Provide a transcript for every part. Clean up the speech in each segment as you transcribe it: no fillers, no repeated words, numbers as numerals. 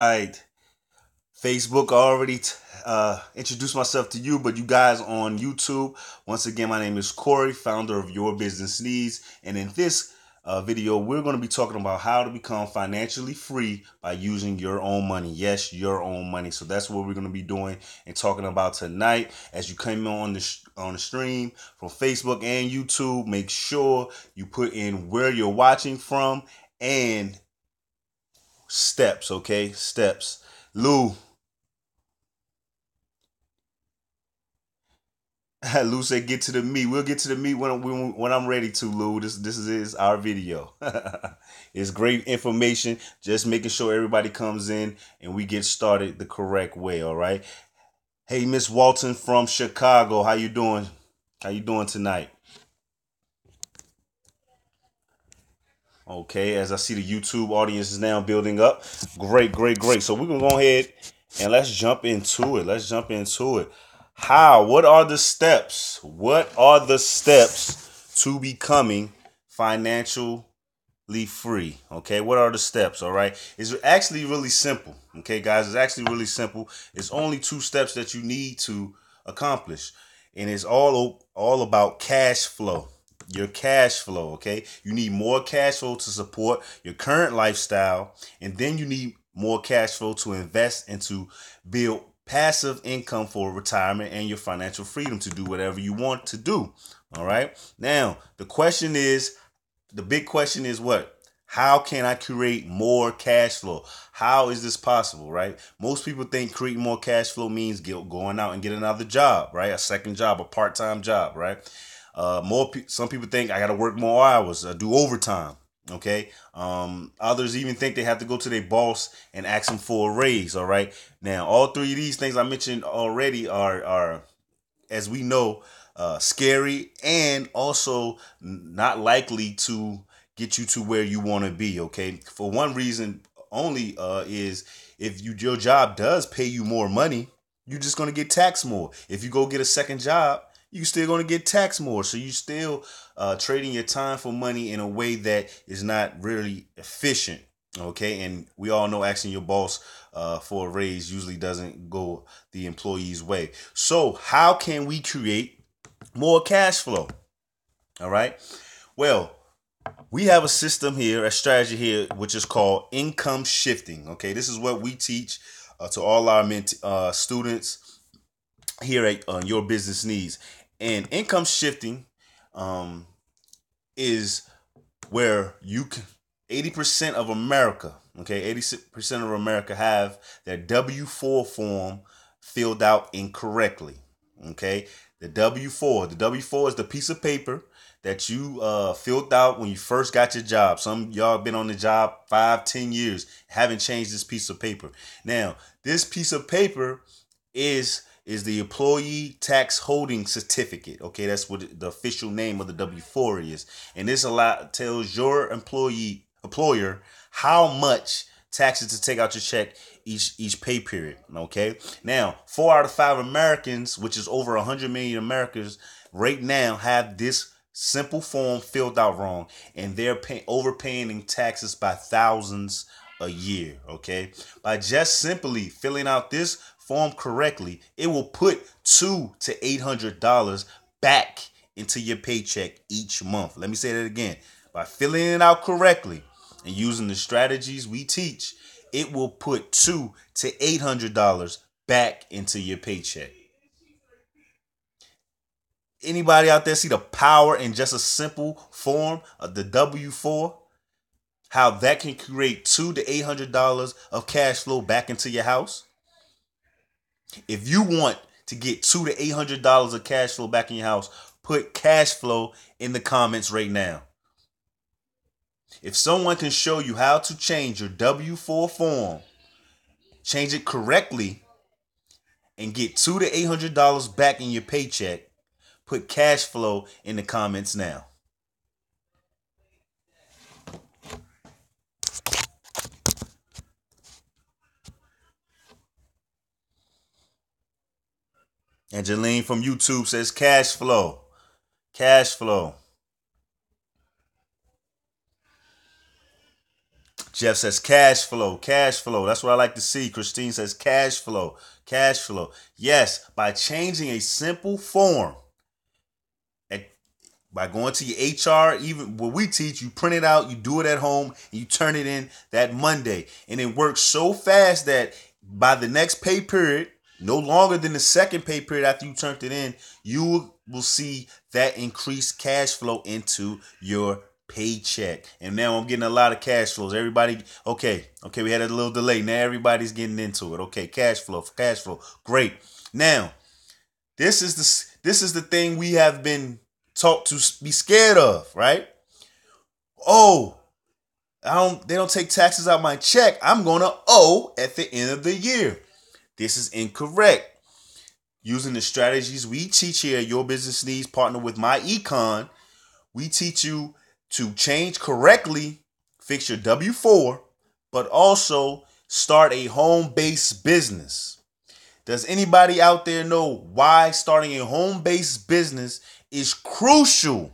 Right. Facebook, I already introduced myself to you, but you guys on YouTube, once again, my name is Corey, founder of Your Business Needs. And in this video, we're going to be talking about how to become financially free by using your own money. Yes, your own money. So that's what we're going to be doing and talking about tonight. As you come on the stream from Facebook and YouTube, make sure you put in where you're watching from and steps, okay? Steps. Lou, Lou said, "Get to the meat. We'll get to the meat when I'm ready to, Lou. This is our video. It's great information. Just making sure everybody comes in and we get started the correct way. All right. Hey, Miss Walton from Chicago, how you doing? How you doing tonight? Okay. As I see the YouTube audience is now building up. Great, great, great. So we're gonna go ahead and let's jump into it. Let's jump into it. How? What are the steps? What are the steps to becoming financially free? Okay, what are the steps? All right, it's actually really simple. Okay, guys, it's actually really simple. It's only two steps that you need to accomplish, and it's all about cash flow. Your cash flow. Okay, you need more cash flow to support your current lifestyle, and then you need more cash flow to invest and to build passive income for retirement and your financial freedom to do whatever you want to do. All right. Now, the big question is what? How can I create more cash flow? How is this possible, right? Most people think creating more cash flow means going out and get another job, right? A second job, a part-time job, right? Some people think I got to work more hours, do overtime. Okay. Others even think they have to go to their boss and ask them for a raise. All right. Now, all three of these things I mentioned already are as we know, scary and also not likely to get you to where you want to be. Okay. For one reason only, is if your job does pay you more money, you're just going to get taxed more. If you go get a second job, you're still going to get taxed more. So you still trading your time for money in a way that is not really efficient. Okay. And we all know asking your boss for a raise usually doesn't go the employee's way. So how can we create more cash flow? All right. Well, we have a system here, a strategy here, which is called income shifting. Okay. This is what we teach to all our students here at Your Business Needs. And income shifting um, is where you can 80% of America, okay, 80% of America have their W-4 form filled out incorrectly. Okay. The W-4 is the piece of paper that you filled out when you first got your job. Some of y'all been on the job 5, 10 years, haven't changed this piece of paper. Now, this piece of paper is the employee tax holding certificate. Okay, that's what the official name of the W-4 is. And this tells your employer how much taxes to take out your check each pay period. Okay. Now, 4 out of 5 Americans, which is over 100 million Americans right now, have this simple form filled out wrong, and they're overpaying in taxes by thousands a year. Okay. By just simply filling out this form correctly, it will put $200 to $800 back into your paycheck each month. Let me say that again. By filling it out correctly and using the strategies we teach, it will put $200 to $800 back into your paycheck. Anybody out there see the power in just a simple form of the W-4? How that can create $200 to $800 of cash flow back into your house? If you want to get $200 to $800 of cash flow back in your house, put cash flow in the comments right now. If someone can show you how to change your W-4 form, change it correctly, and get $200 to $800 back in your paycheck, put cash flow in the comments now. Angeline from YouTube says cash flow. Cash flow. Jeff says cash flow, cash flow. That's what I like to see. Christine says cash flow, cash flow. Yes, by changing a simple form, by going to your HR, even what we teach, you print it out, you do it at home, and you turn it in that Monday. And it works so fast that by the next pay period, no longer than the second pay period after you turned it in, you will see that increased cash flow into your paycheck. And now I'm getting a lot of cash flows. Everybody, okay, we had a little delay. Now everybody's getting into it. Okay, cash flow, great. Now, this is the thing we have been taught to be scared of, right? Oh, they don't take taxes out my check. I'm gonna owe at the end of the year. This is incorrect. Using the strategies we teach here, Your Business Needs, partner with My Econ, we teach you to change correctly, fix your W-4, but also start a home-based business. Does anybody out there know why starting a home-based business is crucial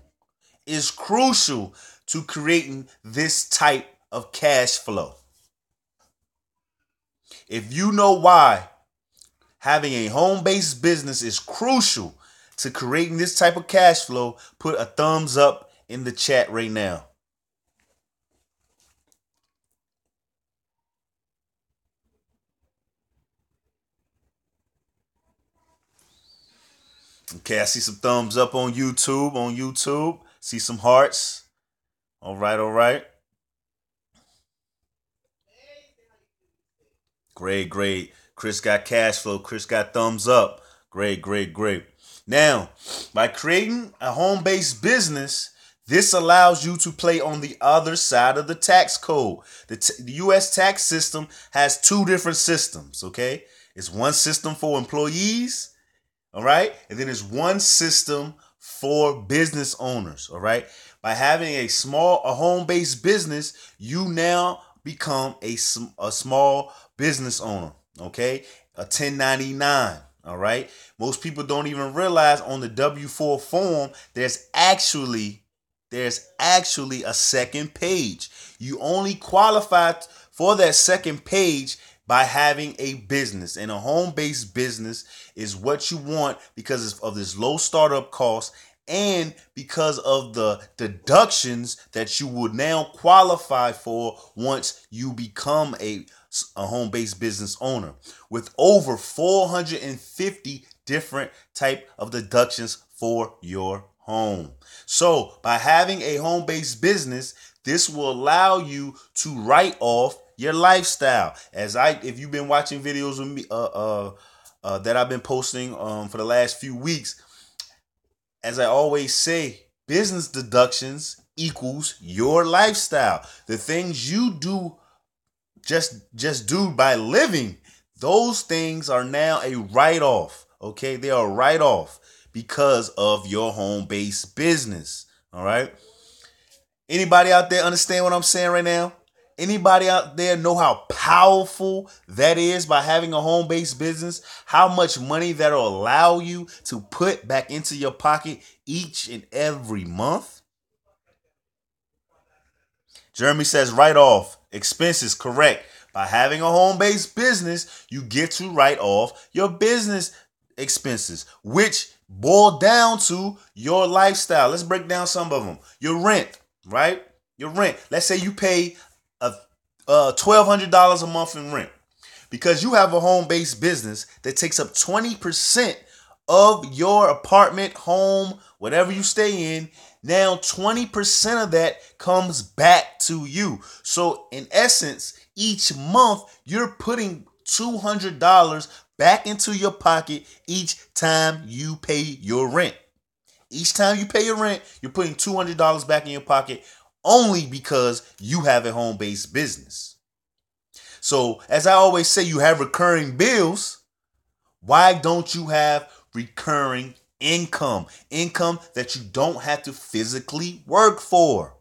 to creating this type of cash flow? If you know why having a home-based business is crucial to creating this type of cash flow, put a thumbs up in the chat right now. Okay, I see some thumbs up on YouTube. See some hearts. All right. Great. Chris got cash flow. Chris got thumbs up. Great. Now, by creating a home-based business, this allows you to play on the other side of the tax code. The U.S. tax system has two different systems, okay? It's one system for employees, all right? And then there's one system for business owners, all right? By having a home-based business, you now become a small business owner, okay? A 1099, all right? Most people don't even realize on the W-4 form, there's actually a second page. You only qualify for that second page by having a business. And a home-based business is what you want because of this low startup cost and because of the deductions that you would now qualify for once you become a home-based business owner, with over 450 different type of deductions for your home. So by having a home-based business, this will allow you to write off your lifestyle. If you've been watching videos with me that I've been posting for the last few weeks, as I always say, business deductions equals your lifestyle. The things you do just do by living, those things are now a write-off. Okay, they are a write-off because of your home-based business. All right. Anybody out there understand what I'm saying right now? Anybody out there know how powerful that is by having a home-based business? How much money that'll allow you to put back into your pocket each and every month? Jeremy says write off expenses. Correct. By having a home-based business, you get to write off your business expenses, which boil down to your lifestyle. Let's break down some of them. Your rent, right? Your rent. Let's say you pay $1,200 a month in rent. Because you have a home-based business that takes up 20% of your apartment, home, whatever you stay in. Now 20% of that comes back to you. So in essence, each month you're putting $200 back into your pocket each time you pay your rent. Each time you pay your rent, you're putting $200 back in your pocket only because you have a home-based business. So as I always say, you have recurring bills. Why don't you have recurring income? Income that you don't have to physically work for.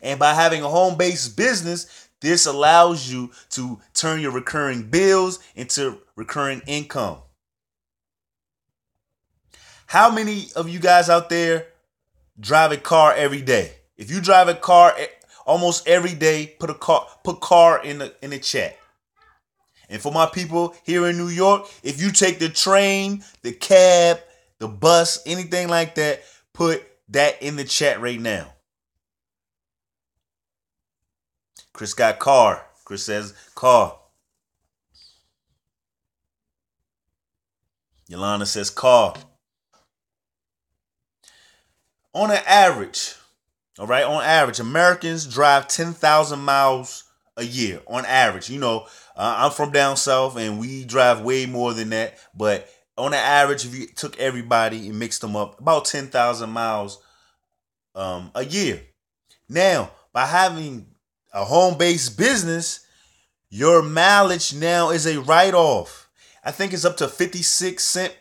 And by having a home-based business, this allows you to turn your recurring bills into recurring income. How many of you guys out there drive a car every day? If you drive a car almost every day. Put car in the chat. And for my people here in New York, if you take the train, the cab, the bus, anything like that, put that in the chat right now. Chris got car. Chris says car. Yolanda says car. On an average, all right, on average, Americans drive 10,000 miles a year on average. You know, I'm from down south and we drive way more than that. But on an average, if you took everybody and mixed them up, about 10,000 miles a year. Now, by having a home-based business, your mileage now is a write-off. I think it's up to 56 cents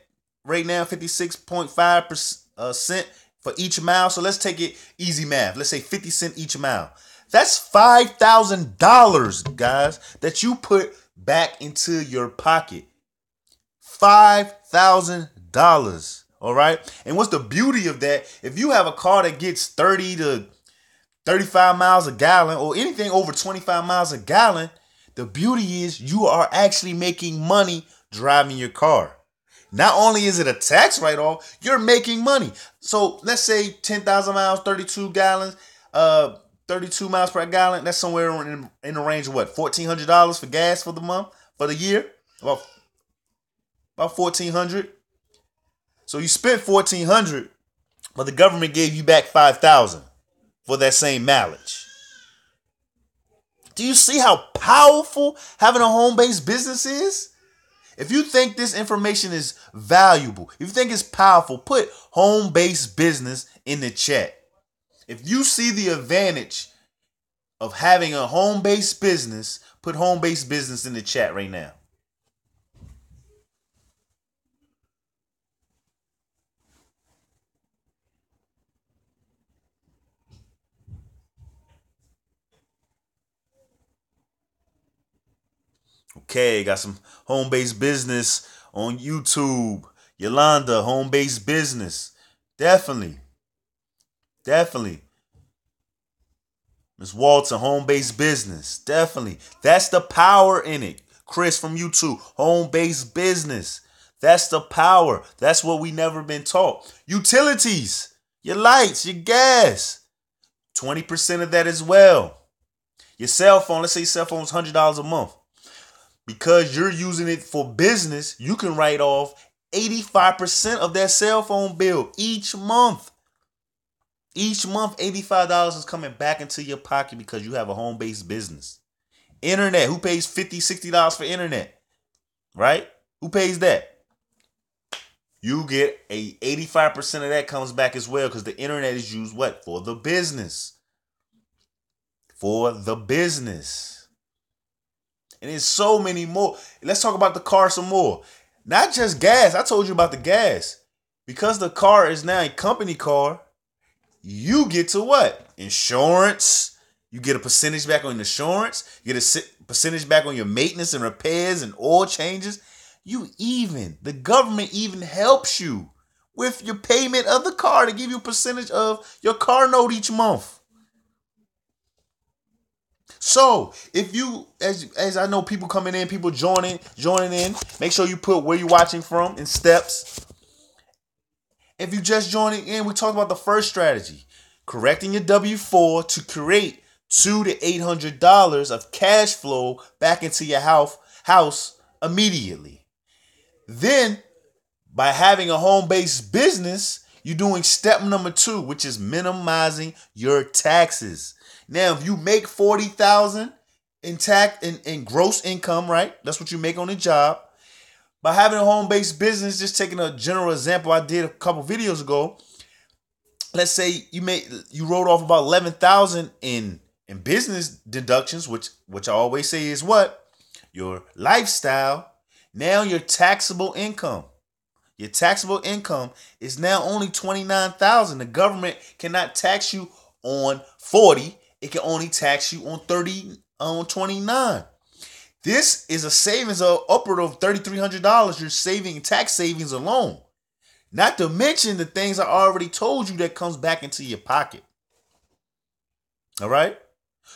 right now, 56.5% for each mile. So let's take it easy math. Let's say 50 cents each mile. That's $5,000, guys, that you put back into your pocket. $5,000. All right. And what's the beauty of that? If you have a car that gets 30 to 35 miles a gallon or anything over 25 miles a gallon, the beauty is you are actually making money driving your car. Not only is it a tax write-off, you're making money. So let's say 10,000 miles, 32 gallons, 32 miles per gallon. That's somewhere in the range of what? $1,400 for gas for the month, for the year? About $1,400. So you spent $1,400, but the government gave you back $5,000 for that same mileage. Do you see how powerful having a home-based business is? If you think this information is valuable, if you think it's powerful, put home-based business in the chat. If you see the advantage of having a home-based business, put home-based business in the chat right now. Okay, got some home-based business on YouTube. Yolanda, home-based business. Definitely. Ms. Walton, home-based business. Definitely. That's the power in it. Chris from YouTube, home-based business. That's the power. That's what we never been taught. Utilities, your lights, your gas. 20% of that as well. Your cell phone, let's say your cell phone is $100 a month. Because you're using it for business, you can write off 85% of that cell phone bill each month. Each month, $85 is coming back into your pocket because you have a home-based business. Internet, who pays $50, $60 for internet? Right? Who pays that? You get 85% of that comes back as well because the internet is used what? For the business. For the business. And there's so many more. Let's talk about the car some more. Not just gas. I told you about the gas. Because the car is now a company car, you get to what? Insurance. You get a percentage back on insurance. You get a percentage back on your maintenance and repairs and oil changes. The government even helps you with your payment of the car to give you a percentage of your car note each month. So if you, as I know people coming in, people joining in, make sure you put where you're watching from in steps. If you just joining in, we talked about the first strategy, correcting your W-4 to create $200 to $800 of cash flow back into your house immediately. Then by having a home-based business, you're doing step number 2, which is minimizing your taxes. Now, if you make $40,000 in gross income, right? That's what you make on the job. By having a home-based business, just taking a general example I did a couple videos ago. Let's say you wrote off about $11,000 in business deductions, which I always say is what? Your lifestyle. Now your taxable income. Your taxable income is now only $29,000. The government cannot tax you on 40. It can only tax you on 29. This is a savings of upward of $3,300 you're saving in tax savings alone. Not to mention the things I already told you that comes back into your pocket. All right?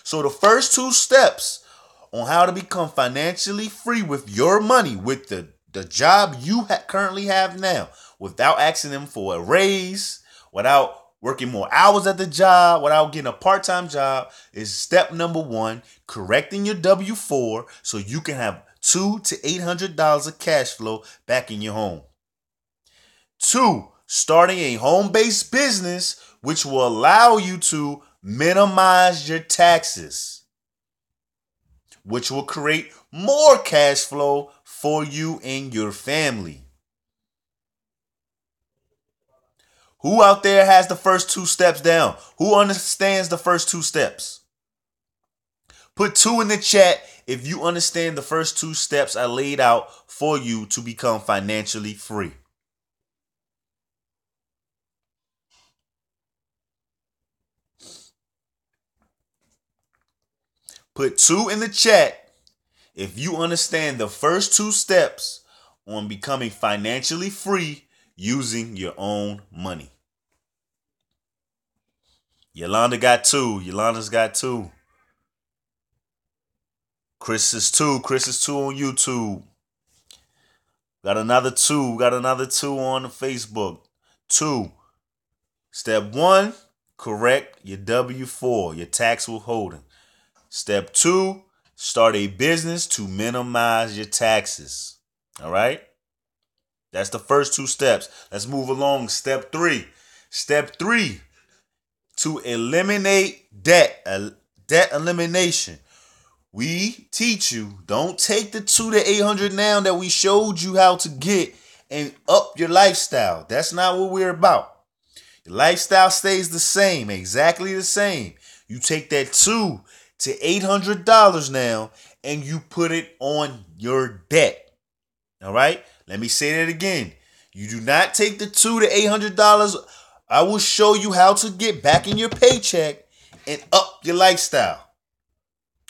So the first two steps on how to become financially free with your money, with the job you currently have now, without asking them for a raise, without working more hours at the job, without getting a part-time job, is step number one, correcting your W-4 so you can have $200 to $800 of cash flow back in your home. 2, starting a home-based business which will allow you to minimize your taxes, which will create more cash flow for you and your family. Who out there has the first two steps down? Who understands the first two steps? Put 2 in the chat if you understand the first 2 steps I laid out for you to become financially free. Put 2 in the chat if you understand the first 2 steps on becoming financially free using your own money. Yolanda got 2. Yolanda's got 2. Chris is 2. Chris is 2 on YouTube. Got another 2. Got another 2 on the Facebook. 2. Step 1, correct your W-4, your tax withholding. Step 2, start a business to minimize your taxes. All right? That's the first 2 steps. Let's move along. Step 3. Step 3, to eliminate debt. Debt elimination. We teach you, don't take the $200 to $800 now that we showed you how to get and up your lifestyle. That's not what we're about. Your lifestyle stays the same, exactly the same. You take that $200 to $800 now and you put it on your debt. All right? Let me say that again. You do not take the $200 to $800. I will show you how to get back in your paycheck and up your lifestyle.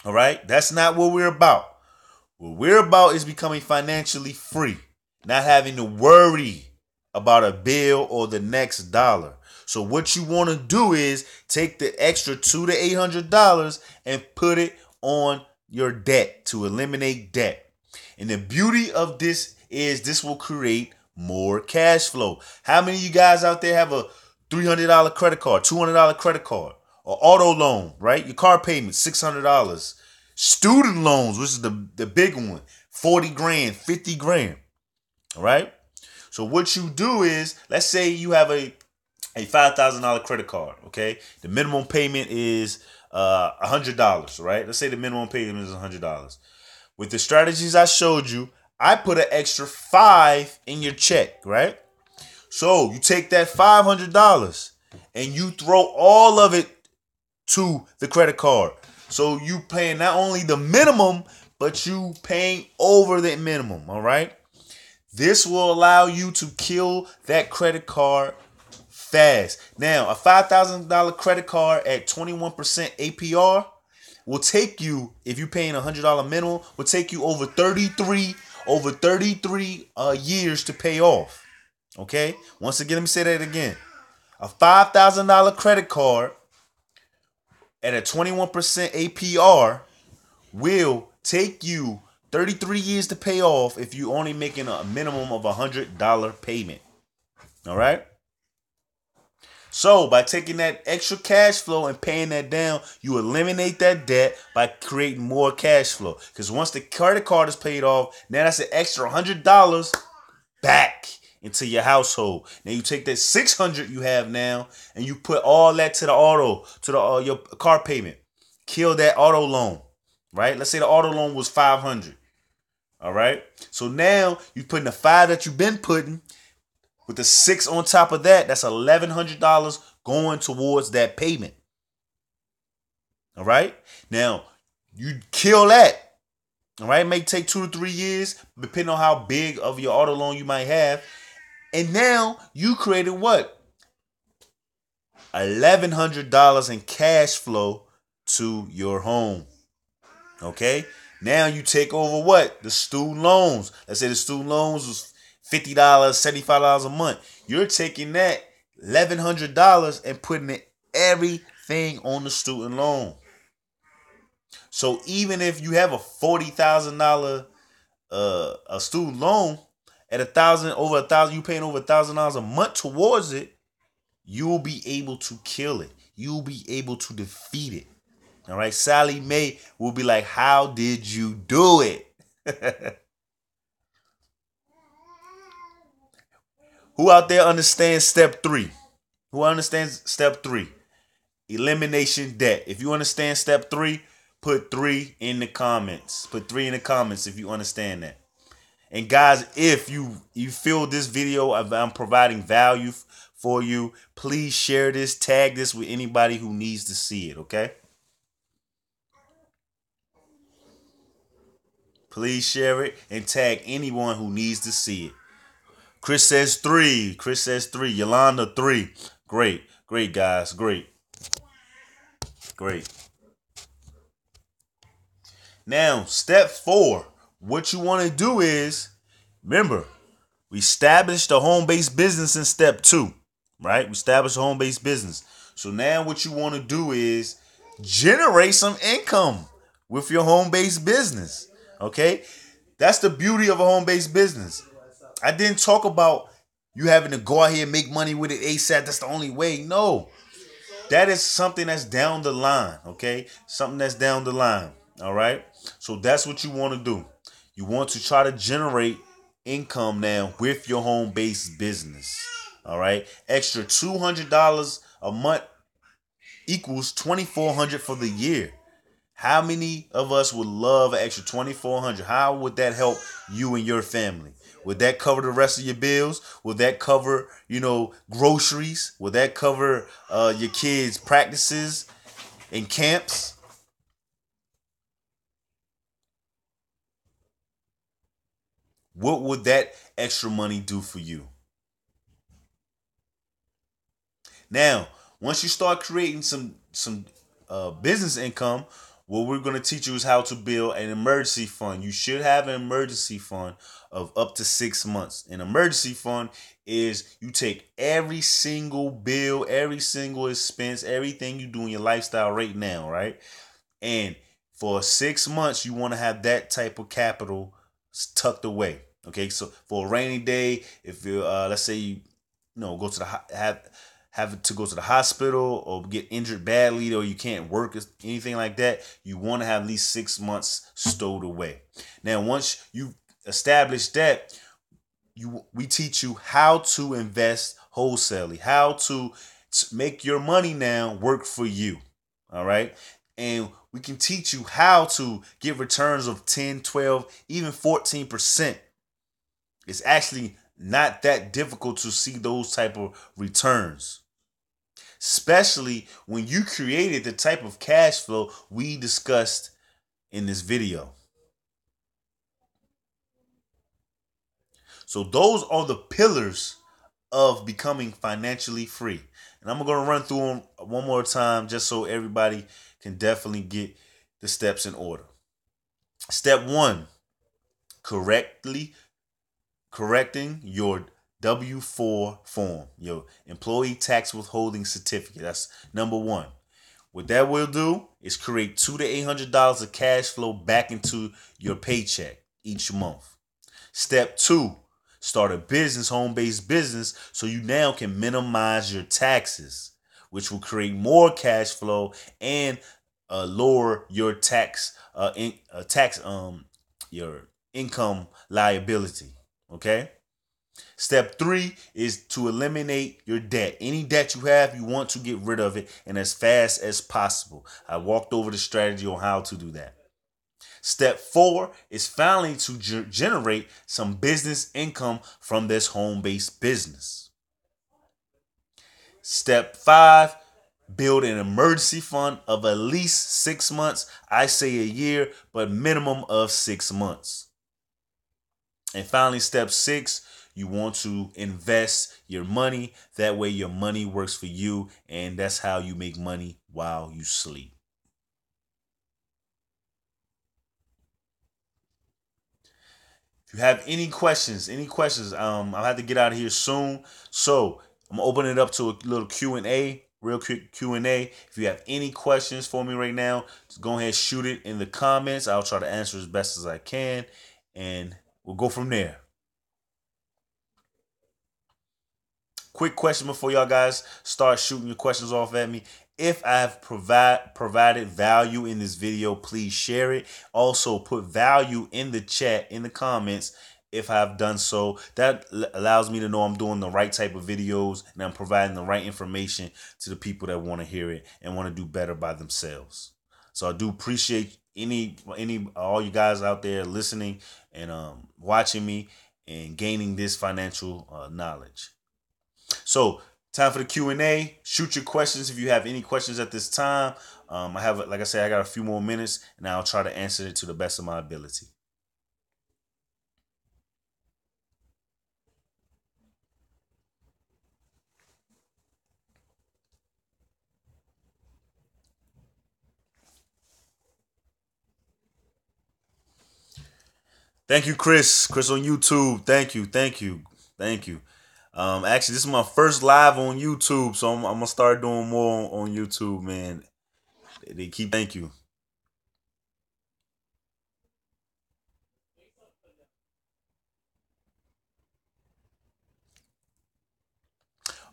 All right? That's not what we're about. What we're about is becoming financially free, not having to worry about a bill or the next dollar. So what you want to do is take the extra $200 to $800 and put it on your debt to eliminate debt. And the beauty of this is this will create more cash flow. How many of you guys out there have a $300 credit card, $200 credit card, or auto loan, right? Your car payment, $600. Student loans, which is the big one, 40 grand, 50 grand. All right? So what you do is, let's say you have a $5,000 credit card, okay? The minimum payment is $100, right? Let's say the minimum payment is $100. With the strategies I showed you, I put an extra $5 in your check, right? So you take that $500 and you throw all of it to the credit card. So you paying not only the minimum, but you paying over the minimum, all right? This will allow you to kill that credit card fast. Now, a $5,000 credit card at 21% APR will take you, if you're paying $100 minimum, will take you over 33 years to pay off. Okay? Once again, let me say that again. A $5,000 credit card at a 21% APR will take you 33 years to pay off if you're only making a minimum of $100 payment. All right? So by taking that extra cash flow and paying that down, you eliminate that debt by creating more cash flow. Because once the credit card is paid off, now that's an extra $100 back into your household. Now you take that $600 you have now and you put all that to the auto, to the your car payment. Kill that auto loan, right? Let's say the auto loan was $500. All right. So now you're putting the $5 that you've been putting with the $6 on top of that. That's $1,100 going towards that payment. All right. Now you kill that. All right. It may take 2 to 3 years, depending on how big of your auto loan you might have. And now you created what? $1,100 in cash flow to your home. Okay. Now you take over what? The student loans. Let's say the student loans was $50, $75 a month. You're taking that $1,100 and putting everything on the student loan. So even if you have a $40,000 a student loan at $1,000, you paying over $1,000 a month towards it, you will be able to kill it. You will be able to defeat it. All right. Sally Mae will be like, how did you do it? Who out there understands step three? Who understands step three? Elimination debt. If you understand step three, put three in the comments. Put three in the comments if you understand that. And guys, if you feel this video, I'm providing value for you, please share this, tag this with anybody who needs to see it, okay? Please share it and tag anyone who needs to see it. Chris says three. Chris says three. Yolanda, three. Great. Great, guys. Great. Great. Now, step 4. What you want to do is, remember, we established a home-based business in step 2, right? We established a home-based business. So now what you want to do is generate some income with your home-based business, okay? That's the beauty of a home-based business. I didn't talk about you having to go out here and make money with it ASAP. That's the only way. No. That is something that's down the line, okay? Something that's down the line, all right? So that's what you want to do. You want to try to generate income now with your home-based business, all right? Extra $200 a month equals $2,400 for the year. How many of us would love an extra $2,400? How would that help you and your family? Would that cover the rest of your bills? Would that cover, groceries? Would that cover your kids' practices and camps? What would that extra money do for you? Now, once you start creating some business income, what we're going to teach you is how to build an emergency fund. You should have an emergency fund of up to 6 months. An emergency fund is you take every single bill, every single expense, everything you do in your lifestyle right now, right? And for 6 months, you want to have that type of capital tucked away. Okay, so for a rainy day, if you let's say you go to the have to go to the hospital or get injured badly or you can't work or anything like that, you want to have at least 6 months stowed away. Now, once you establish that, we teach you how to invest wholesalely, how to make your money now work for you. All right. And we can teach you how to get returns of 10, 12, even 14%. It's actually not that difficult to see those type of returns, especially when you created the type of cash flow we discussed in this video. So those are the pillars of becoming financially free. And I'm going to run through them one more time just so everybody can definitely get the steps in order. Step 1, correcting your W-4 form, your employee tax withholding certificate. That's number 1. What that will do is create $200 to $800 of cash flow back into your paycheck each month. Step 2, start a business, home-based business, so you now can minimize your taxes, which will create more cash flow and lower your your income liability. Okay. Step 3 is to eliminate your debt. Any debt you have, you want to get rid of it, and as fast as possible. I walked over the strategy on how to do that. Step 4 is finally to generate some business income from this home-based business. Step 5, build an emergency fund of at least 6 months. I say a year, but minimum of 6 months. And finally, step 6, you want to invest your money. That way your money works for you, and that's how you make money while you sleep. If you have any questions, I'll have to get out of here soon. So I'm gonna open it up to a little Q&A. real quick Q&A. If you have any questions for me right now, just go ahead and shoot it in the comments. I'll try to answer as best as I can, and we'll go from there. Quick question before y'all guys start shooting your questions off at me. If I have provided value in this video, please share it. Also, put value in the chat, in the comments, if I've done so. That allows me to know I'm doing the right type of videos and I'm providing the right information to the people that want to hear it and want to do better by themselves. So I do appreciate all you guys out there listening and watching me and gaining this financial knowledge. So, time for the Q&A. Shoot your questions if you have any questions at this time. I have, like I said, I got a few more minutes, and I'll try to answer it to the best of my ability. Thank you, Chris. Chris on YouTube. Thank you. Actually, this is my first live on YouTube, so I'm gonna start doing more on YouTube, man. They keep. Thank you.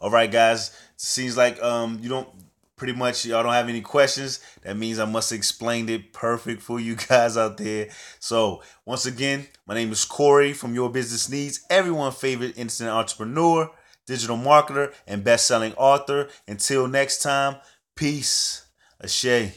All right, guys. Seems like you don't pretty much y'all don't have any questions. That means I must have explained it perfect for you guys out there. So once again, my name is Corey from Your Business Needs, everyone's favorite internet entrepreneur, digital marketer, and best-selling author. Until next time, peace. Ashay.